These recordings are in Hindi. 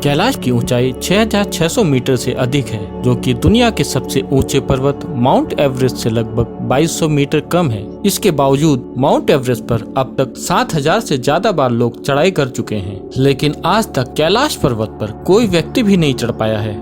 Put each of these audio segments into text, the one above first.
कैलाश की ऊंचाई 6,600 मीटर से अधिक है, जो कि दुनिया के सबसे ऊंचे पर्वत माउंट एवरेस्ट से लगभग 2,200 मीटर कम है। इसके बावजूद माउंट एवरेस्ट पर अब तक 7,000 से ज्यादा बार लोग चढ़ाई कर चुके हैं, लेकिन आज तक कैलाश पर्वत पर कोई व्यक्ति भी नहीं चढ़ पाया है।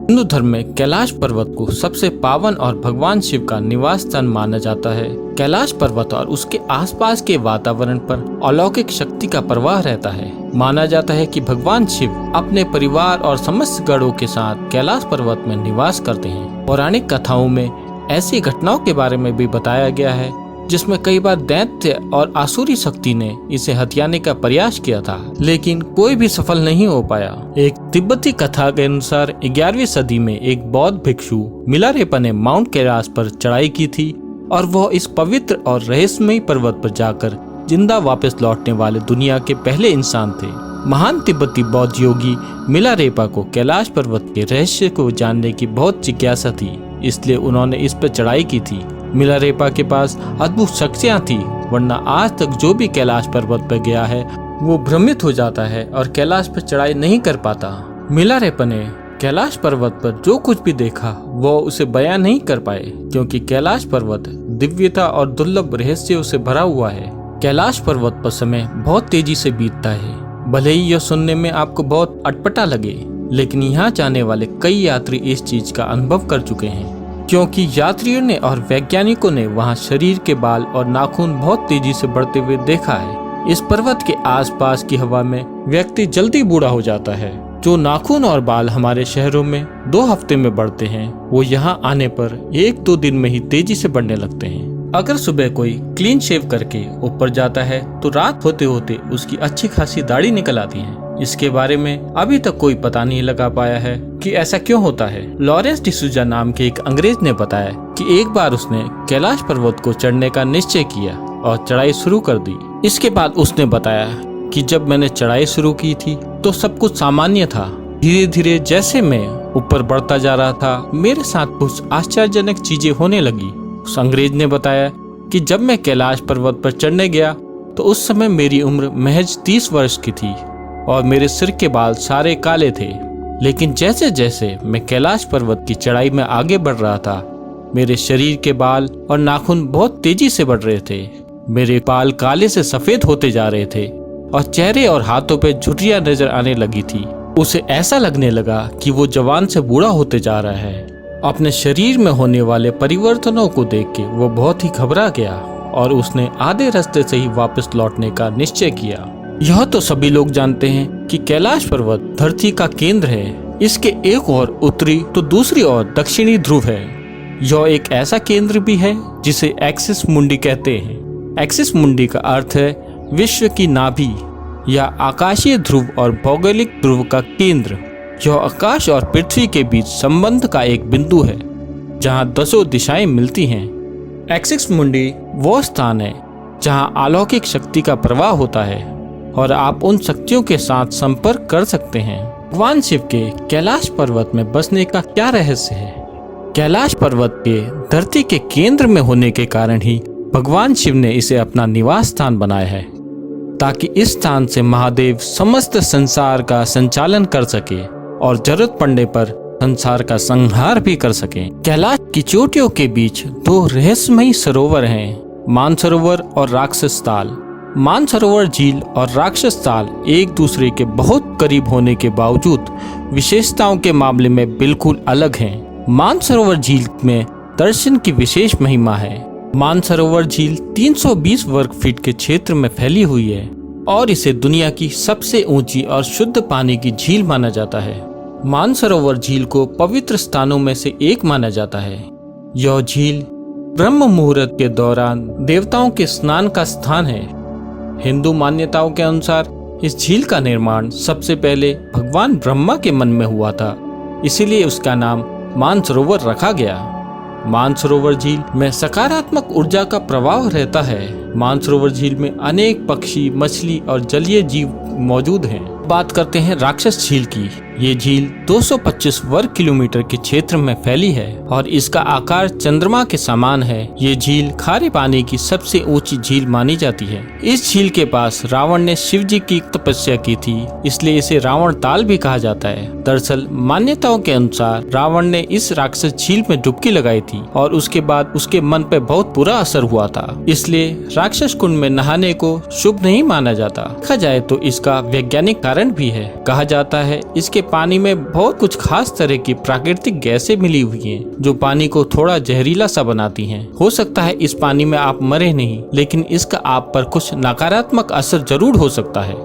हिंदू धर्म में कैलाश पर्वत को सबसे पावन और भगवान शिव का निवास स्थान माना जाता है। कैलाश पर्वत और उसके आसपास के वातावरण पर अलौकिक शक्ति का प्रवाह रहता है। माना जाता है कि भगवान शिव अपने परिवार और समस्त गणों के साथ कैलाश पर्वत में निवास करते हैं। पौराणिक कथाओं में ऐसी घटनाओं के बारे में भी बताया गया है, जिसमें कई बार दैत्य और आसुरी शक्ति ने इसे हथियाने का प्रयास किया था, लेकिन कोई भी सफल नहीं हो पाया। एक तिब्बती कथा के अनुसार 11वीं सदी में एक बौद्ध भिक्षु मिलारेपा ने माउंट कैलाश पर चढ़ाई की थी और वह इस पवित्र और रहस्यमयी पर्वत पर जाकर जिंदा वापस लौटने वाले दुनिया के पहले इंसान थे। महान तिब्बती बौद्ध योगी मिलारेपा को कैलाश पर्वत के रहस्य को जानने की बहुत जिज्ञासा थी, इसलिए उन्होंने इस पर चढ़ाई की थी। मिलारेपा के पास अद्भुत शक्तियां थी, वरना आज तक जो भी कैलाश पर्वत पर गया है वो भ्रमित हो जाता है और कैलाश पर चढ़ाई नहीं कर पाता। मिलारेपा ने कैलाश पर्वत पर जो कुछ भी देखा वो उसे बयान नहीं कर पाए, क्योंकि कैलाश पर्वत दिव्यता और दुर्लभ रहस्यों से भरा हुआ है। कैलाश पर्वत पर समय बहुत तेजी से बीतता है। भले ही यह सुनने में आपको बहुत अटपटा लगे, लेकिन यहाँ जाने वाले कई यात्री इस चीज का अनुभव कर चुके हैं, क्योंकि यात्रियों ने और वैज्ञानिकों ने वहां शरीर के बाल और नाखून बहुत तेजी से बढ़ते हुए देखा है। इस पर्वत के आसपास की हवा में व्यक्ति जल्दी बूढ़ा हो जाता है। जो नाखून और बाल हमारे शहरों में 2 हफ्ते में बढ़ते हैं, वो यहाँ आने पर 1-2 दिन में ही तेजी से बढ़ने लगते हैं। अगर सुबह कोई क्लीन शेव करके ऊपर जाता है तो रात होते होते उसकी अच्छी खासी दाढ़ी निकल आती है। इसके बारे में अभी तक कोई पता नहीं लगा पाया है कि ऐसा क्यों होता है। लॉरेंस डिसूजा नाम के एक अंग्रेज ने बताया कि एक बार उसने कैलाश पर्वत को चढ़ने का निश्चय किया और चढ़ाई शुरू कर दी। इसके बाद उसने बताया कि जब मैंने चढ़ाई शुरू की थी तो सब कुछ सामान्य था। धीरे धीरे जैसे मैं ऊपर बढ़ता जा रहा था, मेरे साथ कुछ आश्चर्यजनक चीजें होने लगी। उस अंग्रेज ने बताया कि जब मैं कैलाश पर्वत पर चढ़ने गया तो उस समय मेरी उम्र महज 30 वर्ष की थी और मेरे सिर के बाल सारे काले थे। लेकिन जैसे जैसे मैं कैलाश पर्वत की चढ़ाई में आगे बढ़ रहा था, मेरे शरीर के बाल और नाखून बहुत तेजी से बढ़ रहे थे। मेरे बाल काले से सफेद होते जा रहे थे और चेहरे और हाथों पे झुर्रियां नजर आने लगी थी। उसे ऐसा लगने लगा कि वो जवान से बूढ़ा होते जा रहा है। अपने शरीर में होने वाले परिवर्तनों को देख के वो बहुत ही घबरा गया और उसने आधे रास्ते से ही वापस लौटने का निश्चय किया। यह तो सभी लोग जानते हैं कि कैलाश पर्वत धरती का केंद्र है। इसके एक ओर उत्तरी तो दूसरी ओर दक्षिणी ध्रुव है। यह एक ऐसा केंद्र भी है जिसे एक्सिस मुंडी कहते हैं। एक्सिस मुंडी का अर्थ है विश्व की नाभि या आकाशीय ध्रुव और भौगोलिक ध्रुव का केंद्र। यह आकाश और पृथ्वी के बीच संबंध का एक बिंदु है जहां 10 दिशाएं मिलती हैं। एक्सिस मुंडी वो स्थान है जहां अलौकिक शक्ति का प्रवाह होता है और आप उन शक्तियों के साथ संपर्क कर सकते हैं। भगवान शिव के कैलाश पर्वत में बसने का क्या रहस्य है? कैलाश पर्वत के धरती के केंद्र में होने के कारण ही भगवान शिव ने इसे अपना निवास स्थान बनाया है, ताकि इस स्थान से महादेव समस्त संसार का संचालन कर सके और जरूरत पड़ने पर संसार का संहार भी कर सके। कैलाश की चोटियों के बीच 2 रहस्यमयी सरोवर हैं, मानसरोवर और राक्षस ताल। मानसरोवर झील और राक्षस ताल एक दूसरे के बहुत करीब होने के बावजूद विशेषताओं के मामले में बिल्कुल अलग हैं। मानसरोवर झील में दर्शन की विशेष महिमा है। मानसरोवर झील 320 वर्ग फीट के क्षेत्र में फैली हुई है और इसे दुनिया की सबसे ऊंची और शुद्ध पानी की झील माना जाता है। मानसरोवर झील को पवित्र स्थानों में से एक माना जाता है। यह झील ब्रह्म मुहूर्त के दौरान देवताओं के स्नान का स्थान है। हिंदू मान्यताओं के अनुसार इस झील का निर्माण सबसे पहले भगवान ब्रह्मा के मन में हुआ था, इसीलिए उसका नाम मानसरोवर रखा गया। मानसरोवर झील में सकारात्मक ऊर्जा का प्रभाव रहता है। मानसरोवर झील में अनेक पक्षी, मछली और जलीय जीव मौजूद हैं। बात करते हैं राक्षस झील की। ये झील 225 वर्ग किलोमीटर के क्षेत्र में फैली है और इसका आकार चंद्रमा के समान है। ये झील खारे पानी की सबसे ऊंची झील मानी जाती है। इस झील के पास रावण ने शिव जी की तपस्या की थी, इसलिए इसे रावण ताल भी कहा जाता है। दरअसल मान्यताओं के अनुसार रावण ने इस राक्षस झील में डुबकी लगाई थी और उसके बाद उसके मन पे बहुत बुरा असर हुआ था, इसलिए राक्षस कुंड में नहाने को शुभ नहीं माना जाता। देखा जाए तो इसका वैज्ञानिक कारण भी है। कहा जाता है इसके पानी में बहुत कुछ खास तरह की प्राकृतिक गैसें मिली हुई हैं, जो पानी को थोड़ा जहरीला सा बनाती हैं। हो सकता है इस पानी में आप मरे नहीं, लेकिन इसका आप पर कुछ नकारात्मक असर जरूर हो सकता है।